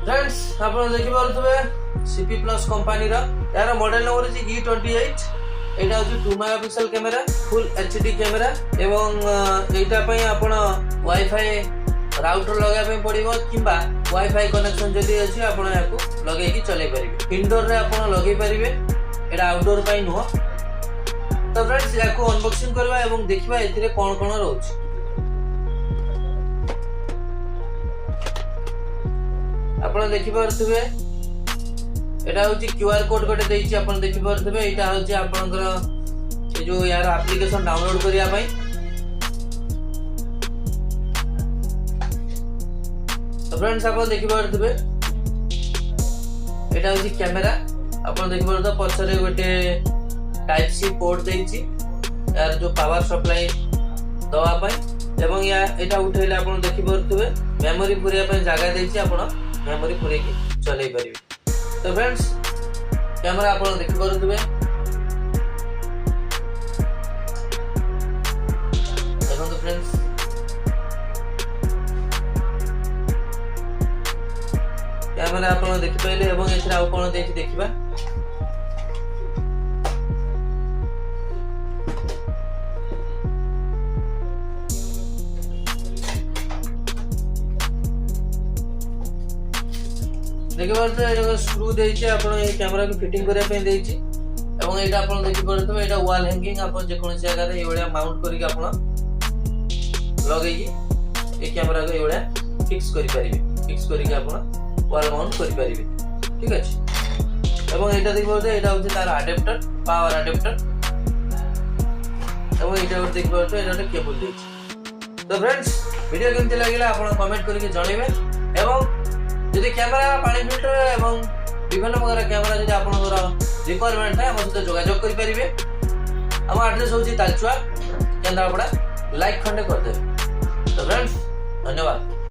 Friends आप देखि पारुथबे CP plus company रा यार मॉडल नंबर अछि E28 एटा अछि 2 megapixel camera full HD camera एवं एटा पई आपण वाईफाई राउटर लगा पे पड़िबो किबा वाईफाई कनेक्शन जदी अछि आपण याको लगे की चले परिबे इंडोर रे आपण लगे परिबे एटा आउटडोर पई नुह। तो फ्रेंड्स याको अनबॉक्सिंग करबा एवं देखिबा एथिरे कोन कोन रहउछि। आपण देखि पारुथबे एटा होची क्यूआर कोड गोटे देइछि आपण देखि पारुथबे एटा होची आपनकर ए जो यार एप्लीकेशन डाउनलोड करिया पई। तो फ्रेंड्स आपण देखि पारुथबे एटा होची कैमरा आपण देखि पारुथबे पछरे गोटे टाइप सी पोर्ट देइछि यार जो पावर सप्लाई दवा पई एवं या एटा उठैले आपण देखि पारुथबे मेमोरी पुरिया पई जागा देइछि आपण मेमोरी पूरे की चले परिबे। तो फ्रेंड्स कैमरा आपण देखि पारुथबे देखो तो फ्रेंड्स कैमरा आपण देखि पाइले एवं एथरा आ कोन देखि देखिबा देखि पारते एटा स्क्रू देइचे आपण ए कैमरा को फिटिंग करिया पे देइचे एवं एटा आपण देखि पारते एटा वॉल हैंगिंग आपण जे कोन जगह रे एवढ्या माउंट करी आपण लगेई ए कैमरा को एवढ्या फिक्स करि परिबे फिक्स करी के आपण वॉल माउंट करि परिबे ठीक अछि। एवं एटा देखि पारते एटा होचे तार अडैप्टर पावर अडैप्टर एवं एटा देखि पारते एटा केबल देइचे। तो फ्रेंड्स वीडियो केमति लागिला आपण कमेंट करी के जणेबे एवं यदि कैमरा पानी फिल्टर एवं विभिन्न प्रकार कैमरा यदि आपनकर रिक्वायरमेंट है हम सहित जोगाजोग करि परिबे। हम एड्रेस होची तालचुआ केंद्रापड़ा लाइक खंडे कर दे। तो फ्रेंड्स धन्यवाद।